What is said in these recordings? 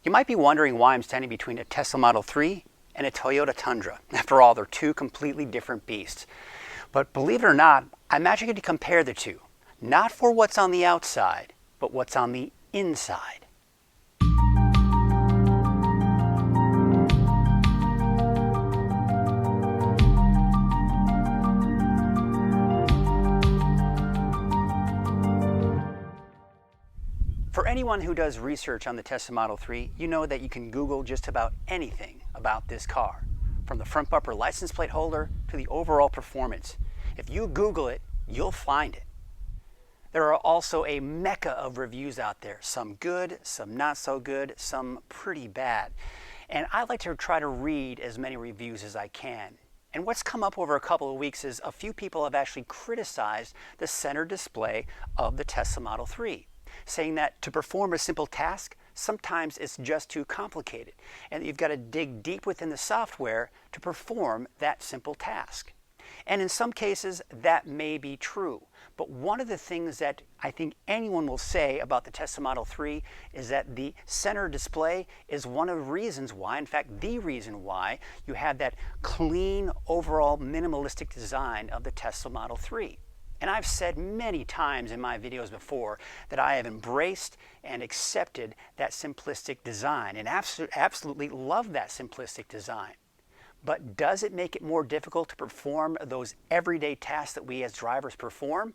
You might be wondering why I'm standing between a Tesla Model 3 and a Toyota Tundra. After all, they're two completely different beasts. But believe it or not, I'm actually going to compare the two. Not for what's on the outside, but what's on the inside. For anyone who does research on the Tesla Model 3, you know that you can Google just about anything about this car, from the front bumper license plate holder to the overall performance. If you Google it, you'll find it. There are also a mecca of reviews out there, some good, some not so good, some pretty bad. And I like to try to read as many reviews as I can. And what's come up over a couple of weeks is a few people have actually criticized the center display of the Tesla Model 3. Saying that to perform a simple task, sometimes it's just too complicated, and you've got to dig deep within the software to perform that simple task. And in some cases, that may be true. But one of the things that I think anyone will say about the Tesla Model 3 is that the center display is one of the reasons why, in fact, the reason why you have that clean, overall minimalistic design of the Tesla Model 3. And I've said many times in my videos before that I have embraced and accepted that simplistic design and absolutely love that simplistic design. But does it make it more difficult to perform those everyday tasks that we as drivers perform?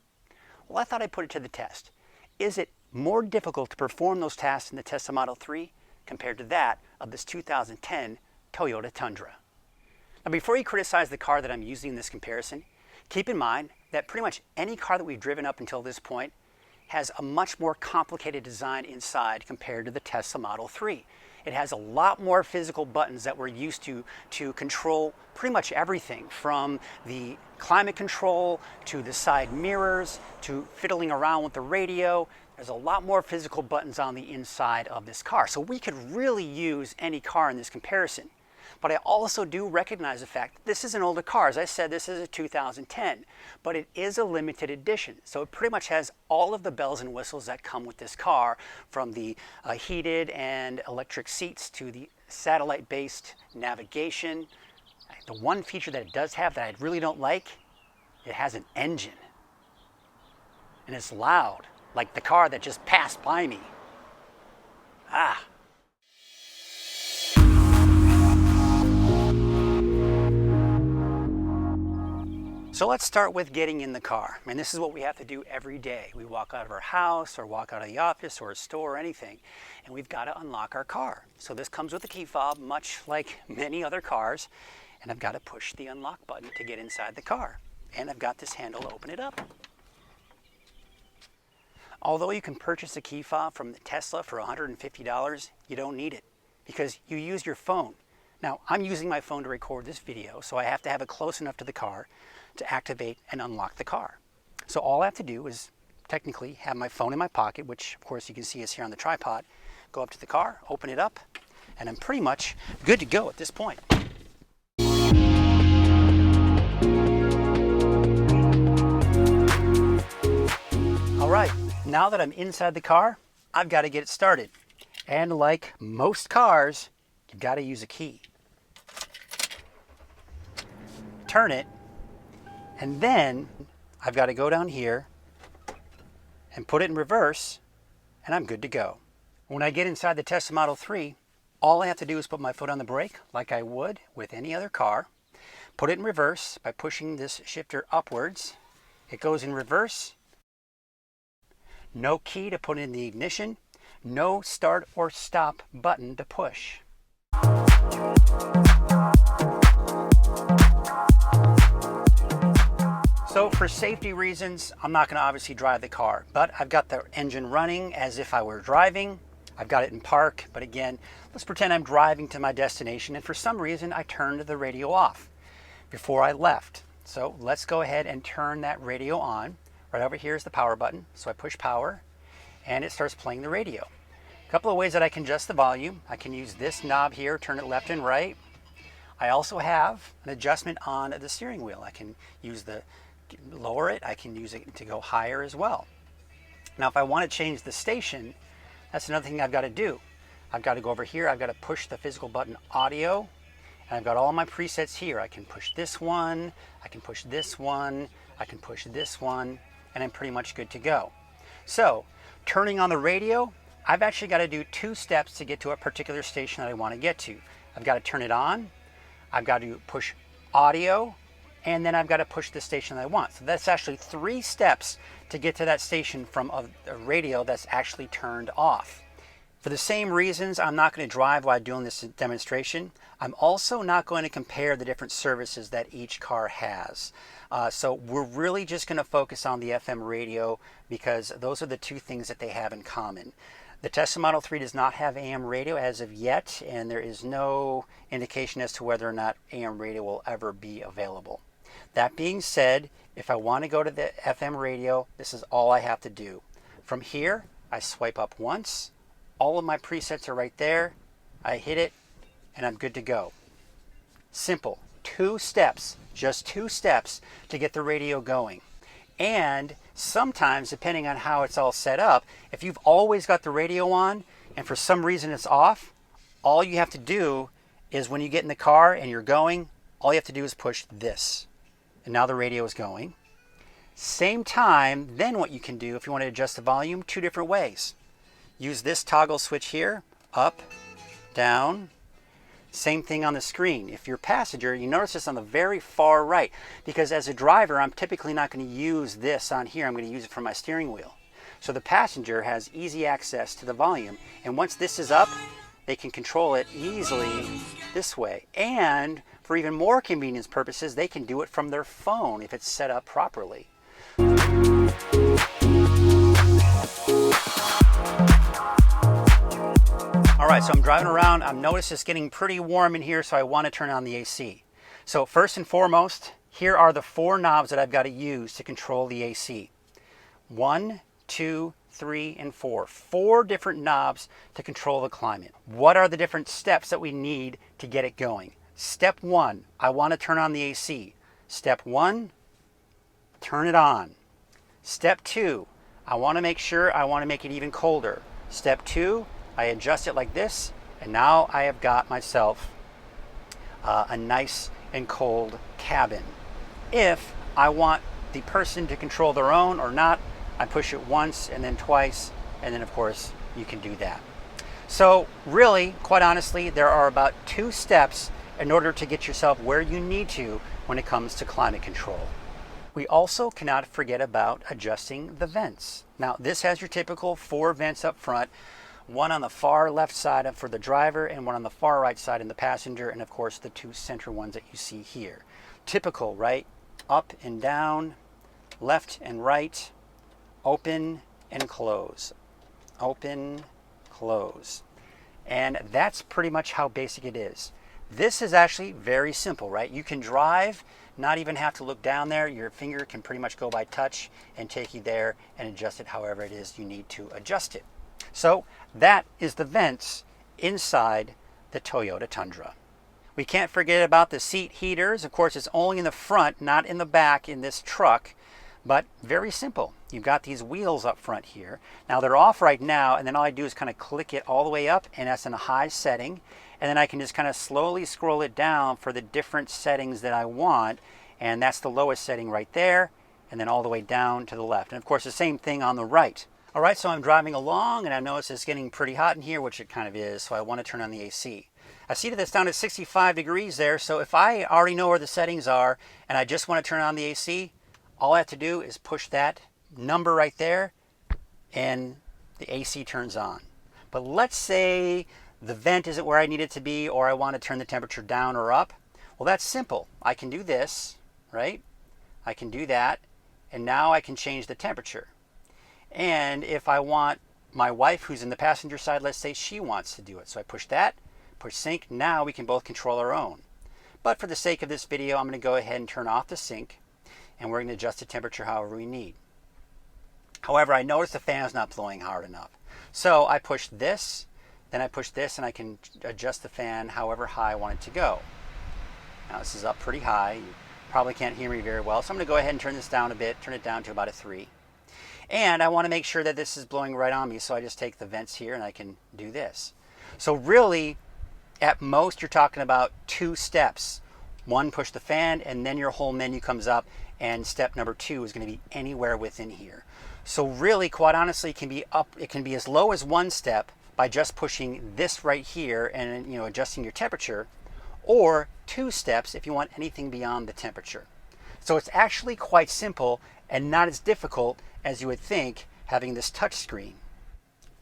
Well, I thought I'd put it to the test. Is it more difficult to perform those tasks in the Tesla Model 3 compared to that of this 2010 Toyota Tundra? Now, before you criticize the car that I'm using in this comparison, keep in mind that pretty much any car that we've driven up until this point has a much more complicated design inside compared to the Tesla Model 3. It has a lot more physical buttons that we're used to control pretty much everything, from the climate control to the side mirrors to fiddling around with the radio. There's a lot more physical buttons on the inside of this car. So we could really use any car in this comparison. But I also do recognize the fact that this is an older car. As I said, this is a 2010, but it is a limited edition. So it pretty much has all of the bells and whistles that come with this car, from the heated and electric seats to the satellite-based navigation. The one feature that it does have that I really don't like, it has an engine. And it's loud, like the car that just passed by me. Ah. So let's start with getting in the car. I mean, this is what we have to do every day. We walk out of our house or walk out of the office or a store or anything, and we've got to unlock our car. So this comes with a key fob, much like many other cars, and I've got to push the unlock button to get inside the car. And I've got this handle to open it up. Although you can purchase a key fob from Tesla for $150, you don't need it because you use your phone. Now, I'm using my phone to record this video, so I have to have it close enough to the car to activate and unlock the car. So all I have to do is technically have my phone in my pocket, which of course you can see is here on the tripod, go up to the car, open it up, and I'm pretty much good to go at this point. All right, now that I'm inside the car, I've got to get it started. And like most cars, you've got to use a key. Turn it, and then I've got to go down here and put it in reverse, and I'm good to go. When I get inside the Tesla Model 3, all I have to do is put my foot on the brake like I would with any other car, put it in reverse by pushing this shifter upwards. It goes in reverse. No key to put in the ignition, no start or stop button to push. So for safety reasons, I'm not going to obviously drive the car, but I've got the engine running as if I were driving. I've got it in park, but again, let's pretend I'm driving to my destination, and for some reason I turned the radio off before I left. So let's go ahead and turn that radio on. Right over here is the power button, so I push power and it starts playing the radio. A couple of ways that I can adjust the volume. I can use this knob here, turn it left and right. I also have an adjustment on the steering wheel. I can use the lower it, I can use it to go higher as well. Now if I want to change the station, that's another thing I've got to do. I've got to go over here. I've got to push the physical button audio. And I've got all my presets here. I can push this one, I can push this one, I can push this one, and I'm pretty much good to go. So, turning on the radio, I've actually got to do 2 steps to get to a particular station that I want to get to. I've got to turn it on, I've got to push audio, and then I've got to push the station that I want. So that's actually 3 steps to get to that station from a radio that's actually turned off. For the same reasons, I'm not going to drive while doing this demonstration. I'm also not going to compare the different services that each car has. So we're really just going to focus on the FM radio because those are the 2 things that they have in common. The Tesla Model 3 does not have AM radio as of yet, and there is no indication as to whether or not AM radio will ever be available. That being said, if I want to go to the FM radio, this is all I have to do. From here, I swipe up once. All of my presets are right there. I hit it, and I'm good to go. Simple. 2 steps, just 2 steps to get the radio going. And sometimes, depending on how it's all set up, if you've always got the radio on and for some reason it's off, all you have to do is when you get in the car and you're going, all you have to do is push this. And now the radio is going. Same time, then what you can do if you want to adjust the volume, 2 different ways. Use this toggle switch here, up, down. Same thing on the screen. If you're a passenger, you notice this on the very far right, because as a driver, I'm typically not going to use this on here. I'm going to use it for my steering wheel. So the passenger has easy access to the volume, and once this is up, they can control it easily this way. And for even more convenience purposes, they can do it from their phone if it's set up properly. All right, so I'm driving around. I've noticed it's getting pretty warm in here, so I want to turn on the AC. So first and foremost, here are the 4 knobs that I've got to use to control the AC. 1, 2, 3, and 4. 4 different knobs to control the climate. What are the different steps that we need to get it going? Step 1, I want to turn on the AC. Step 1, turn it on. Step 2, I want to make it even colder. Step 2, I adjust it like this, and now I have got myself a nice and cold cabin. If I want the person to control their own or not, I push it once and then twice, and then of course you can do that. So really, quite honestly, there are about 2 steps in order to get yourself where you need to when it comes to climate control. We also cannot forget about adjusting the vents. Now this has your typical 4 vents up front. One on the far left side for the driver and one on the far right side in the passenger, and of course the 2 center ones that you see here. Typical, right? Up and down, left and right, open and close, open, close. And that's pretty much how basic it is. This is actually very simple, right? You can drive, not even have to look down there. Your finger can pretty much go by touch and take you there and adjust it however it is you need to adjust it. So that is the vents inside the Toyota Tundra. We can't forget about the seat heaters. Of course, it's only in the front, not in the back in this truck, but very simple. You've got these wheels up front here. Now they're off right now, and then all I do is kind of click it all the way up, and that's in a high setting. And then I can just kind of slowly scroll it down for the different settings that I want. And that's the lowest setting right there, and then all the way down to the left. And of course, the same thing on the right. All right, so I'm driving along, and I notice it's getting pretty hot in here, which it kind of is, so I want to turn on the AC. I see that it's down at 65 degrees there, so if I already know where the settings are, and I just want to turn on the AC, all I have to do is push that number right there, and the AC turns on. But let's say the vent isn't where I need it to be, or I want to turn the temperature down or up. Well, that's simple. I can do this, right? I can do that, and now I can change the temperature. And if I want my wife, who's in the passenger side, let's say she wants to do it. So I push that, push sync. Now we can both control our own. But for the sake of this video, I'm going to go ahead and turn off the sync, and we're going to adjust the temperature however we need. However, I notice the fan is not blowing hard enough. So I push this, then I push this, and I can adjust the fan however high I want it to go. Now this is up pretty high. You probably can't hear me very well. So I'm going to go ahead and turn this down a bit, turn it down to about a 3. And I want to make sure that this is blowing right on me, so I just take the vents here and I can do this. So really, at most, you're talking about 2 steps. One, push the fan, and then your whole menu comes up, and step number 2 is going to be anywhere within here. So really, quite honestly, it can be as low as 1 step by just pushing this right here and adjusting your temperature, or 2 steps if you want anything beyond the temperature. So it's actually quite simple and not as difficult as you would think having this touch screen.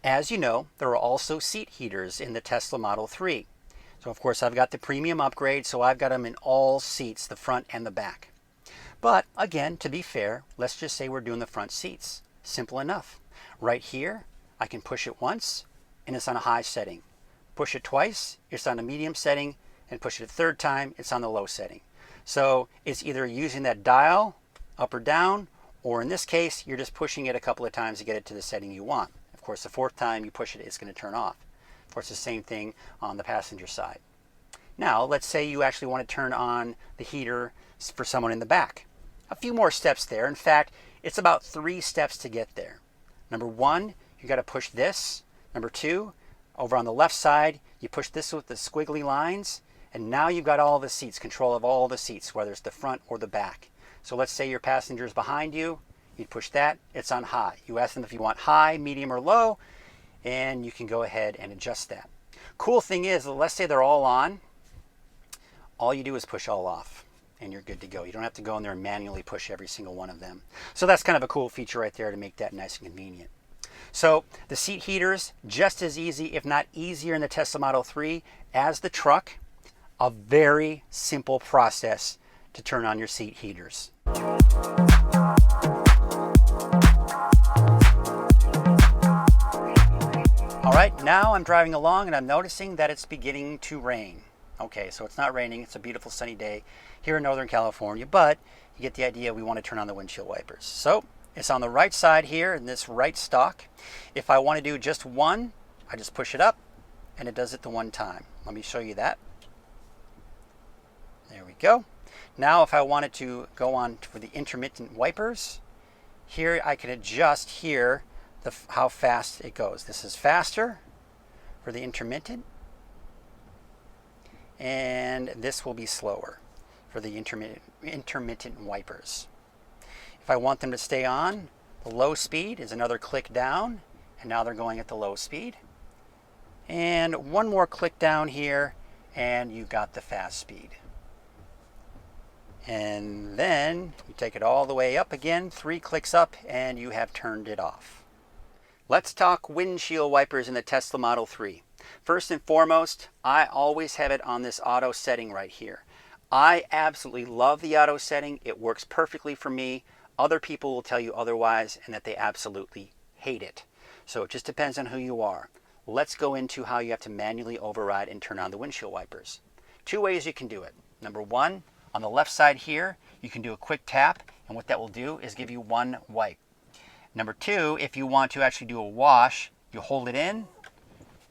As you know, there are also seat heaters in the Tesla Model 3. So of course I've got the premium upgrade, so I've got them in all seats, the front and the back. But again, to be fair, let's just say we're doing the front seats. Simple enough. Right here, I can push it once and it's on a high setting. Push it twice, it's on a medium setting, and push it a third time, it's on the low setting. So it's either using that dial up or down, or in this case, you're just pushing it a couple of times to get it to the setting you want. Of course, the 4th time you push it, it's going to turn off. Of course, the same thing on the passenger side. Now, let's say you actually want to turn on the heater for someone in the back. A few more steps there. In fact, it's about 3 steps to get there. Number 1, you got to push this. Number 2, over on the left side, you push this with the squiggly lines, and now you've got all the seats, control of all the seats, whether it's the front or the back. So let's say your passenger's behind you, you push that, it's on high. You ask them if you want high, medium, or low, and you can go ahead and adjust that. Cool thing is, let's say they're all on, all you do is push all off, and you're good to go. You don't have to go in there and manually push every single one of them. So that's kind of a cool feature right there to make that nice and convenient. So the seat heaters, just as easy, if not easier in the Tesla Model 3 as the truck. A very simple process to turn on your seat heaters. All right, now I'm driving along and I'm noticing that it's beginning to rain. Okay, so it's not raining, it's a beautiful sunny day here in Northern California, but you get the idea, we want to turn on the windshield wipers. So it's on the right side here in this right stalk. If I want to do just one, I just push it up and it does it the one time. Let me show you that. There we go. Now if I wanted to go on for the intermittent wipers, here I can adjust here how fast it goes. This is faster for the intermittent, and this will be slower for the intermittent wipers. If I want them to stay on, the low speed is another click down, and now they're going at the low speed. And one more click down here, and you've got the fast speed. And then you take it all the way up again, 3 clicks up, and you have turned it off. Let's talk windshield wipers in the Tesla Model 3. First and foremost, I always have it on this auto setting right here. I absolutely love the auto setting. It works perfectly for me. Other people will tell you otherwise and that they absolutely hate it. So it just depends on who you are. Let's go into how you have to manually override and turn on the windshield wipers. 2 ways you can do it. Number 1, on the left side here, you can do a quick tap, and what that will do is give you 1 wipe. Number 2, if you want to actually do a wash, you hold it in,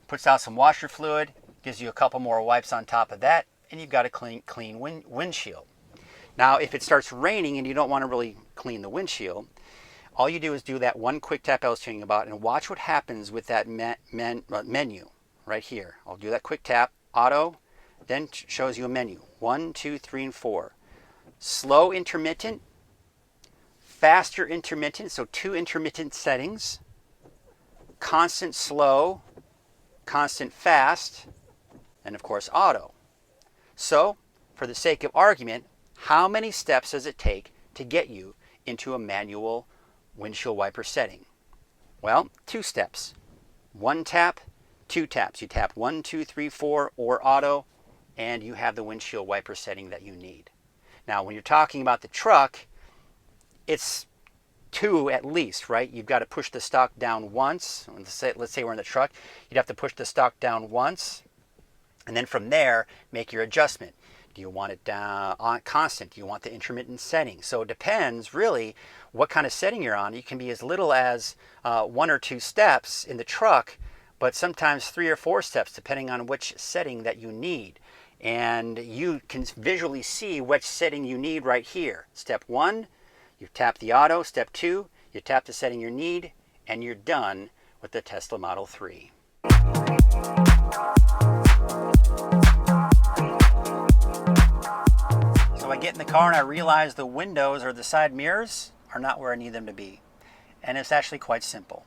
puts out some washer fluid, gives you a couple more wipes on top of that, and you've got a clean windshield. Now, if it starts raining and you don't want to really clean the windshield, all you do is do that 1 quick tap I was telling you about, and watch what happens with that menu right here. I'll do that quick tap, auto, then shows you a menu, 1, 2, 3, and 4. Slow intermittent, faster intermittent, so 2 intermittent settings, constant slow, constant fast, and of course auto. So, for the sake of argument, how many steps does it take to get you into a manual windshield wiper setting? Well, 2 steps. 1 tap, 2 taps. You tap 1, 2, 3, 4, or auto, and you have the windshield wiper setting that you need. Now, when you're talking about the truck, it's 2 at least, right? You've got to push the stalk down once. Let's say we're in the truck. You'd have to push the stalk down once, and then from there, make your adjustment. Do you want it down on constant? Do you want the intermittent setting? So it depends really what kind of setting you're on. You can be as little as 1 or 2 steps in the truck, but sometimes 3 or 4 steps depending on which setting that you need. And you can visually see which setting you need right here. Step 1, you tap the auto. Step 2, you tap the setting you need, and you're done with the Tesla Model 3. So I get in the car and I realize the windows or the side mirrors are not where I need them to be. And it's actually quite simple.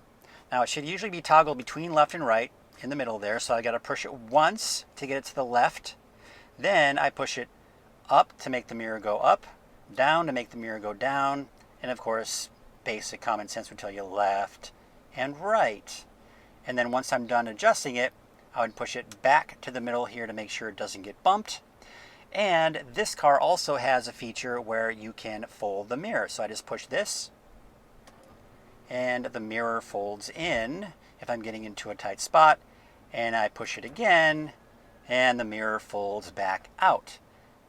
Now it should usually be toggled between left and right in the middle there, so I got to push it once to get it to the left. Then I push it up to make the mirror go up, down to make the mirror go down, and of course basic common sense would tell you left and right. And then once I'm done adjusting it, I would push it back to the middle here to make sure it doesn't get bumped. And this car also has a feature where you can fold the mirror. So I just push this and the mirror folds in if I'm getting into a tight spot, and I push it again and the mirror folds back out.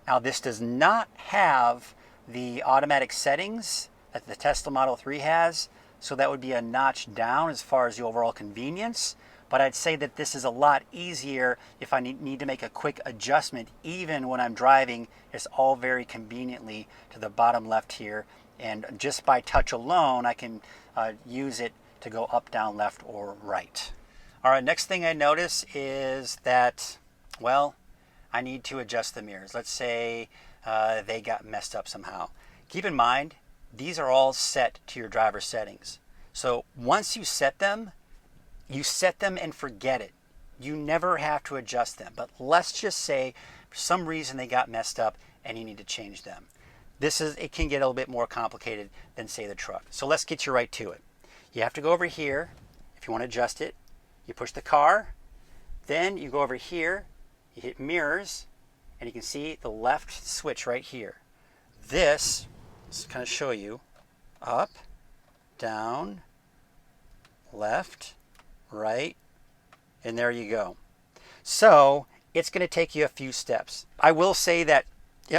Now this does not have the automatic settings that the Tesla Model 3 has, so that would be a notch down as far as the overall convenience. But I'd say that this is a lot easier if I need to make a quick adjustment. Even when I'm driving, it's all very conveniently to the bottom left here, and just by touch alone I can use it to go up, down, left, or right. All right, next thing I notice is that, well, I need to adjust the mirrors. Let's say they got messed up somehow. Keep in mind, these are all set to your driver settings. So once you set them and forget it. You never have to adjust them. But let's just say for some reason they got messed up and you need to change them. It can get a little bit more complicated than, say, the truck. So let's get you right to it. You have to go over here. If you want to adjust it, you push the car, then you go over here, you hit mirrors, and you can see the left switch right here. Let's kind of show you, up, down, left, right, and there you go. So it's going to take you a few steps. I will say that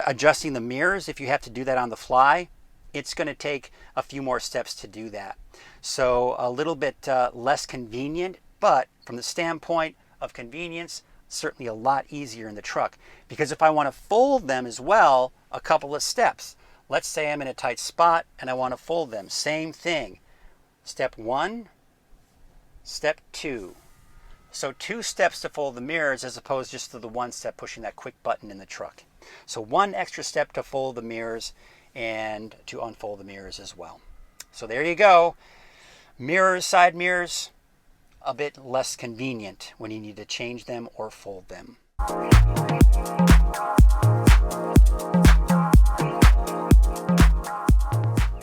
adjusting the mirrors, if you have to do that on the fly, it's going to take a few more steps to do that. So a little bit less convenient, but from the standpoint of convenience, certainly a lot easier in the truck. Because if I want to fold them as well, a couple of steps. Let's say I'm in a tight spot and I want to fold them. Same thing. Step 1, step 2. So 2 steps to fold the mirrors as opposed just to the 1 step pushing that quick button in the truck. So 1 extra step to fold the mirrors and to unfold the mirrors as well. So there you go. Mirrors, side mirrors, a bit less convenient when you need to change them or fold them.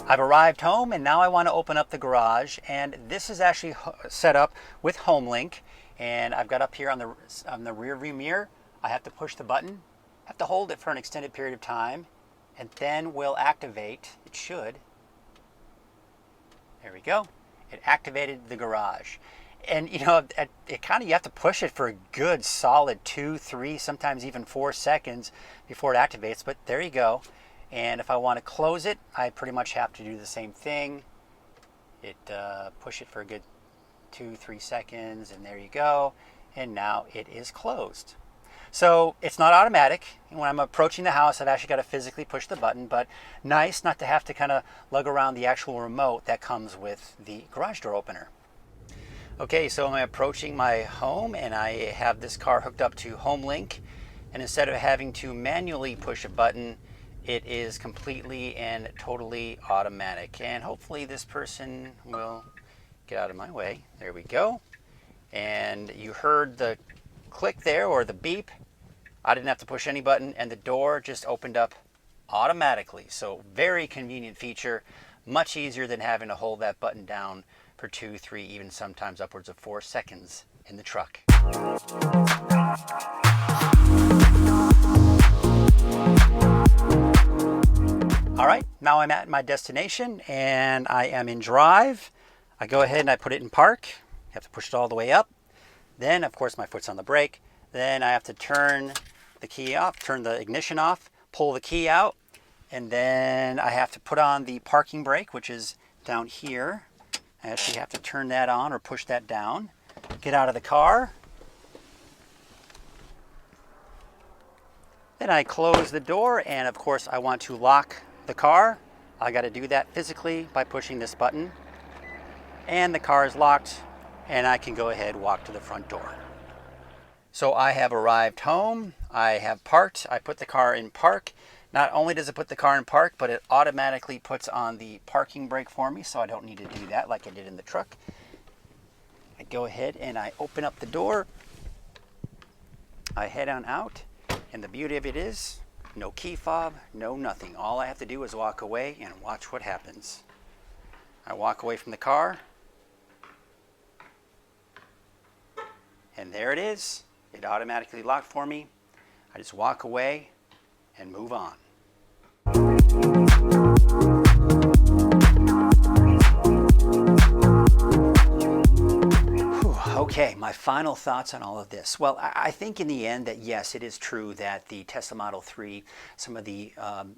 I've arrived home and now I want to open up the garage, and this is actually set up with Homelink, and I've got up here on the rear view mirror, I have to push the button, have to hold it for an extended period of time, and then we'll activate. It should. There we go. It activated the garage. And you know, you have to push it for a good solid 2, 3, sometimes even 4 seconds before it activates, but there you go. And if I want to close it, I pretty much have to do the same thing. Push it for a good 2, 3 seconds, and there you go. And now it is closed. So it's not automatic. When I'm approaching the house, I've actually got to physically push the button, but nice not to have to kind of lug around the actual remote that comes with the garage door opener. Okay, so I'm approaching my home and I have this car hooked up to Homelink, and instead of having to manually push a button, it is completely and totally automatic. And hopefully this person will get out of my way. There we go. And you heard the click there, or the beep. I didn't have to push any button and the door just opened up automatically. So very convenient feature, much easier than having to hold that button down for 2, 3, even sometimes upwards of 4 seconds in the truck. All right, now I'm at my destination and I am in drive. I go ahead and I put it in park. You have to push it all the way up. Then, of course, my foot's on the brake. Then I have to turn the key off, turn the ignition off, pull the key out, and then I have to put on the parking brake, which is down here. I actually have to turn that on or push that down. Get out of the car. Then I close the door, and of course I want to lock the car. I got to do that physically by pushing this button. And the car is locked, and I can go ahead and walk to the front door. So I have arrived home, I have parked, I put the car in park. Not only does it put the car in park, but it automatically puts on the parking brake for me, so I don't need to do that like I did in the truck. I go ahead and I open up the door, I head on out, and the beauty of it is, no key fob, no nothing. All I have to do is walk away and watch what happens. I walk away from the car, and there it is. It automatically locked for me. I just walk away and move on. Okay, my final thoughts on all of this. Well, I think in the end that yes, it is true that the Tesla Model 3, some of the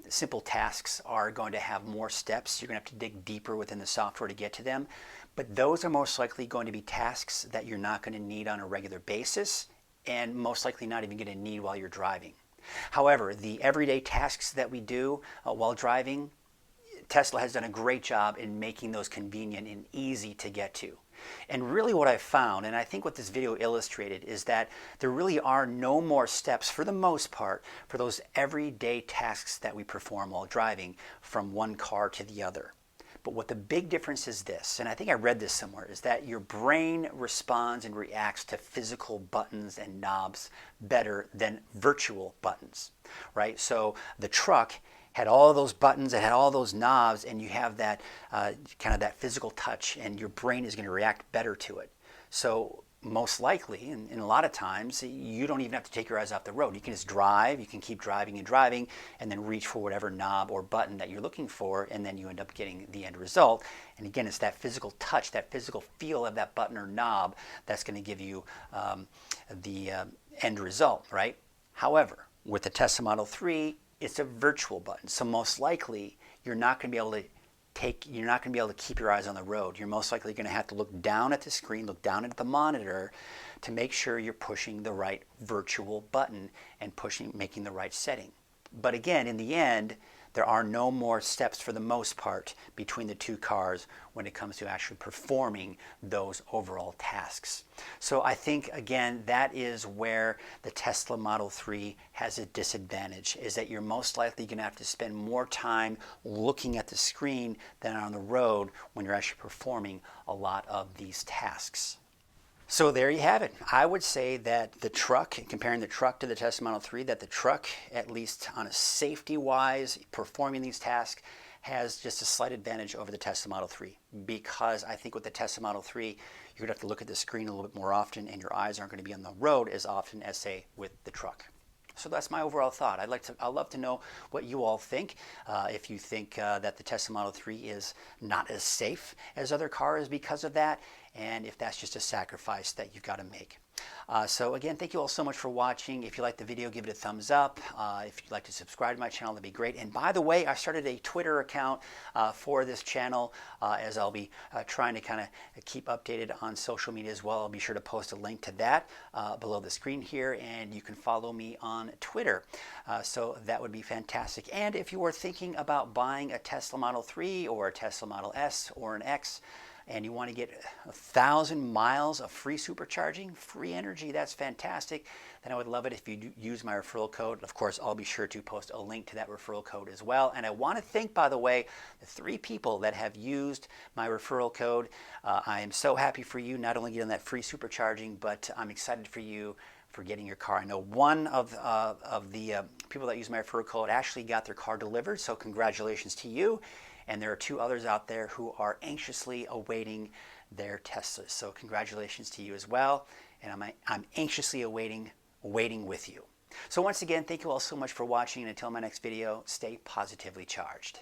simple tasks are going to have more steps. You're going to have to dig deeper within the software to get to them. But those are most likely going to be tasks that you're not going to need on a regular basis, and most likely not even going to need while you're driving. However, the everyday tasks that we do while driving, Tesla has done a great job in making those convenient and easy to get to. And really what I've found, and I think what this video illustrated, is that there really are no more steps for the most part for those everyday tasks that we perform while driving from one car to the other. But what the big difference is this, and I think I read this somewhere, is that your brain responds and reacts to physical buttons and knobs better than virtual buttons, right? So the truck had all those buttons, it had all those knobs, and you have that kind of that physical touch, and your brain is going to react better to it. So most likely, and a lot of times, you don't even have to take your eyes off the road. You can just drive, you can keep driving and driving, and then reach for whatever knob or button that you're looking for, and then you end up getting the end result. And again, it's that physical touch, that physical feel of that button or knob that's going to give you the end result, right? However, with the Tesla Model 3, it's a virtual button, so most likely you're not going to be able to keep your eyes on the road. You're most likely going to have to look down at the screen, look down at the monitor to make sure you're pushing the right virtual button and making the right setting. But again, in the end, there are no more steps for the most part between the two cars when it comes to actually performing those overall tasks. So I think, again, that is where the Tesla Model 3 has a disadvantage, is that you're most likely going to have to spend more time looking at the screen than on the road when you're actually performing a lot of these tasks. So there you have it. I would say that the truck, comparing the truck to the Tesla Model 3, that the truck, at least on a safety-wise, performing these tasks, has just a slight advantage over the Tesla Model 3. Because I think with the Tesla Model 3, you're going to have to look at the screen a little bit more often, and your eyes aren't going to be on the road as often as, say, with the truck. So that's my overall thought. I'd love to know what you all think. If you think that the Tesla Model 3 is not as safe as other cars because of that, and if that's just a sacrifice that you've got to make. So again, thank you all so much for watching. If you liked the video, give it a thumbs up. If you'd like to subscribe to my channel, that'd be great. And by the way, I started a Twitter account for this channel, as I'll be trying to kind of keep updated on social media as well. I'll be sure to post a link to that below the screen here, and you can follow me on Twitter. So that would be fantastic. And if you were thinking about buying a Tesla Model 3 or a Tesla Model S or an X, and you want to get 1,000 miles of free supercharging, free energy, that's fantastic, then I would love it if you use my referral code. Of course, I'll be sure to post a link to that referral code as well. And I want to thank, by the way, the 3 people that have used my referral code. I am so happy for you, not only getting that free supercharging, but I'm excited for you for getting your car. I know one of the people that use my referral code actually got their car delivered, so congratulations to you. And there are 2 others out there who are anxiously awaiting their Teslas. So congratulations to you as well. And I'm anxiously waiting with you. So once again, thank you all so much for watching. And until my next video, stay positively charged.